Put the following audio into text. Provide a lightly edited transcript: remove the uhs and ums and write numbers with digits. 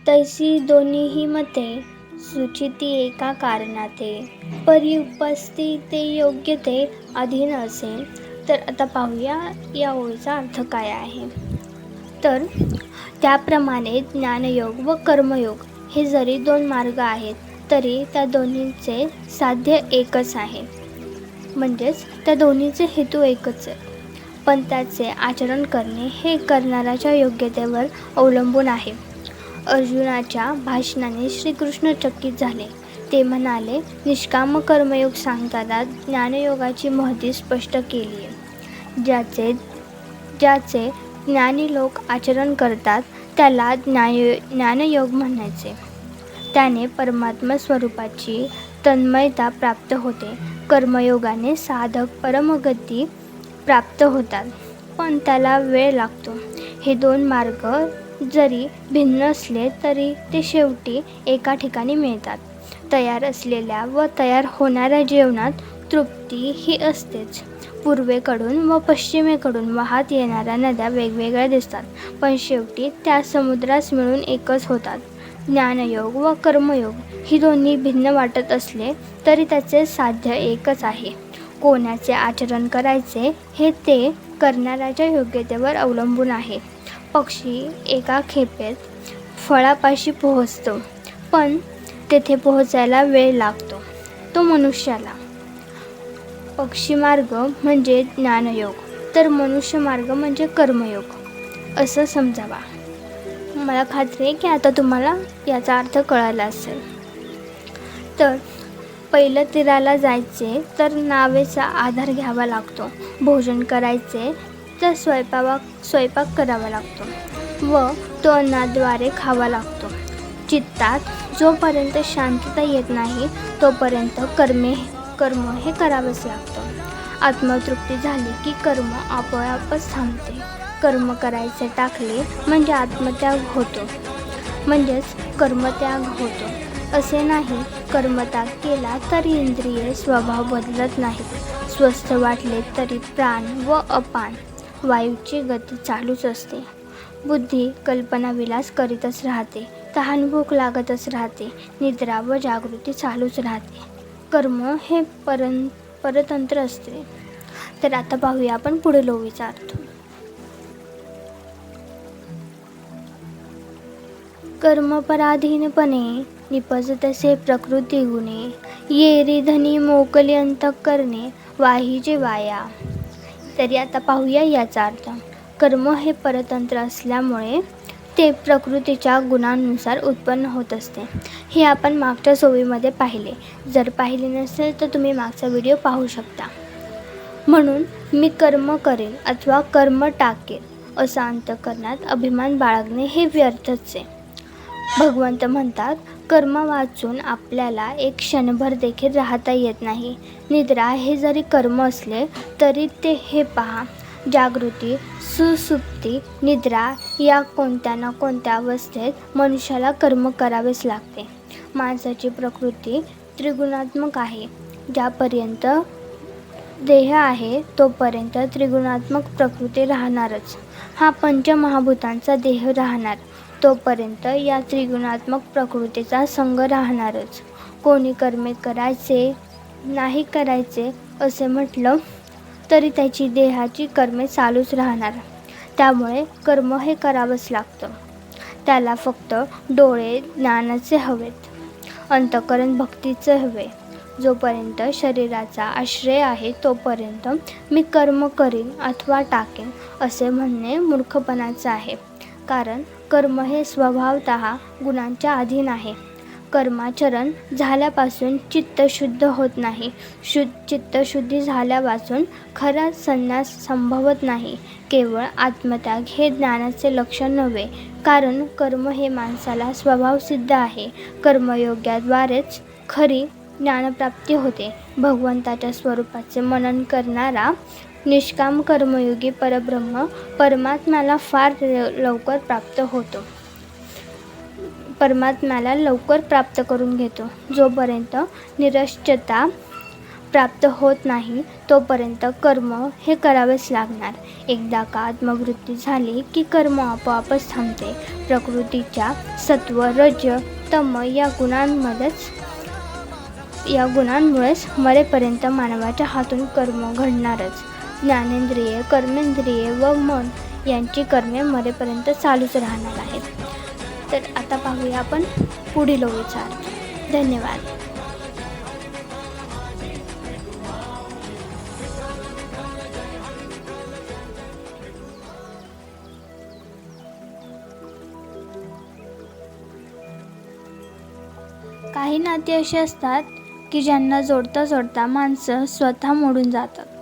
तैसी दोन्हीही मते सुचिती एका कारणाते, परी उपस्थिते योग्य ते अधीन असे. तर आता पाहूया या ओळीचा अर्थ काय आहे. तर त्याप्रमाणे ज्ञानयोग व कर्मयोग हे जरी दोन मार्ग आहेत तरी त्या दोन्हीचे साध्य एकच आहे. म्हणजेच त्या दोन्हीचे हेतू एकच आहे, पण त्याचे आचरण करणे हे करणाऱ्याच्या योग्यतेवर अवलंबून आहे. अर्जुनाच्या भाषणाने श्रीकृष्ण चकित झाले. ते म्हणाले, निष्काम कर्मयोग सांगताना ज्ञानयोगाची महती स्पष्ट केली आहे. ज्याचे ज्ञानी लोक आचरण करतात त्याला ज्ञानयोग म्हणायचे. त्याने परमात्मा स्वरूपाची तन्मयता प्राप्त होते. कर्मयोगाने साधक परमगती प्राप्त होतात, पण त्याला वेळ लागतो. हे दोन मार्ग जरी भिन्न असले तरी ते शेवटी एका ठिकाणी मिळतात. तयार असलेल्या व तयार होणाऱ्या जीवनात तृप्ती ही असतेच. पूर्वेकडून व पश्चिमेकडून वाहत येणाऱ्या नद्या वेगवेगळ्या दिसतात, पण शेवटी त्या समुद्रास मिळून एकच होतात. ज्ञानयोग व कर्मयोग ही दोन्ही भिन्न वाटत असले तरी त्याचे साध्य एकच आहे. कोणाचे आचरण करायचे हे ते करणाऱ्याच्या योग्यतेवर अवलंबून आहे. पक्षी एका खेपेत फळापाशी पोहोचतो, पण तेथे पोहोचायला वेळ लागतो. तो मनुष्याला पक्षी मार्ग म्हणजे ज्ञानयोग, तर मनुष्य मार्ग म्हणजे कर्मयोग असं समजावा. मला खात्री आहे की आता तुम्हाला याचा अर्थ कळाला असेल. तर पहिलं तीराला जायचे तर नावेचा आधार घ्यावा लागतो. भोजन करायचे तर स्वयंपाक करावा लागतो व तो अन्नाद्वारे खावा लागतो. चित्तात जोपर्यंत शांतता येत नाही तोपर्यंत कर्म हे करावंच लागतं. आत्मतृप्ती झाली की कर्म आपोआपच थांबते. कर्म करायचे टाकले म्हणजे आत्मत्याग होतो, म्हणजेच कर्मत्याग होतो. असे नाही, कर्मत्याग केला तरी इंद्रिये स्वभाव बदलत नाहीत. स्वस्थ वाटले तरी प्राण व अपान वायूची गती चालूच असते. बुद्धी कल्पनाविलास करीतच राहते. तहान भूक लागतच राहते. निद्रा व जागृती चालूच राहते. कर्म हे परतंत्र असते. तर आता पाहूया आपण पुढील ओळीचा अर्थ. कर्मपराधीनपणे निपजतसे प्रकृती गुणे, येरी धनी मोकली अंतःकरणे वाहिजे वाया. तरी आता पाहूया याचा अर्थ. कर्म हे परतंत्र असल्यामुळे ते प्रकृतीच्या गुणांनुसार उत्पन्न होत असते. हे आपण मागच्या ओळीमध्ये पाहिले. जर पाहिले नसेल तर तुम्ही मागचा व्हिडिओ पाहू शकता. म्हणून मी कर्म करेन अथवा कर्म टाकेल असा अंतःकरणात अभिमान बाळगणे हे व्यर्थच आहे. भगवंत म्हणतात, कर्म वाचून आपल्याला एक क्षणभर देखील राहता येत नाही. निद्रा हे जरी कर्म असले तरी ते हे पहा, जागृती, सुसुप्ती, निद्रा या कोणत्या ना कोणत्या अवस्थेत मनुष्याला कर्म करावेच लागते. माणसाची प्रकृती त्रिगुणात्मक आहे. ज्यापर्यंत देह आहे तोपर्यंत त्रिगुणात्मक प्रकृती राहणारच. हा पंचमहाभूतांचा देह राहणार तोपर्यंत या त्रिगुणात्मक प्रकृतीचा संग राहणारच. कोणी कर्मे करायचे नाही करायचे असे म्हटलं तरी त्याची देहाची कर्मे चालूच राहणार. त्यामुळे कर्म हे करावंच लागतं. त्याला फक्त डोळे ज्ञानाचे हवेत, अंतःकरण भक्तीचे हवे. जोपर्यंत शरीराचा आश्रय आहे तोपर्यंत मी कर्म करीन अथवा टाकेन असे म्हणणे मूर्खपणाचे आहे. कारण कर्म हे स्वभावतः गुणांच्या अधीन आहे. कर्माचरण झाल्यापासून चित्त शुद्ध होत नाही. चित्तशुद्धी झाल्यापासून खरा संन्यास संभवत नाही. केवळ आत्मत्याग हे ज्ञानाचे लक्षण नव्हे, कारण कर्म हे माणसाला स्वभावसिद्ध आहे. कर्मयोगाद्वारेच खरी ज्ञानप्राप्ती होते. भगवंताच्या स्वरूपाचे मनन करणारा निष्काम कर्मयोगी परब्रह्म परमात्म्याला फार लवकर प्राप्त होतो. परमात्म्याला लवकर प्राप्त करून घेतो. जोपर्यंत निरश्चता प्राप्त होत नाही तोपर्यंत कर्म हे करावेच लागणार. एकदा का आत्मवृत्ती झाली की कर्म आपोआपच थांबते. प्रकृतीच्या सत्व, रज, तम या गुणांमुळेच मरेपर्यंत मानवाच्या हातून कर्म घडणारच. ज्ञानेंद्रिये, कर्मेंद्रिये व मन यांची कर्मे मरेपर्यंत चालूच राहणार आहेत. तर आता पाहूया आपण पुढील ओळीचा अर्थ. धन्यवाद. काही नाती अशी असतात की ज्यांना जोडता जोडता माणसं स्वतः मोडून जातात.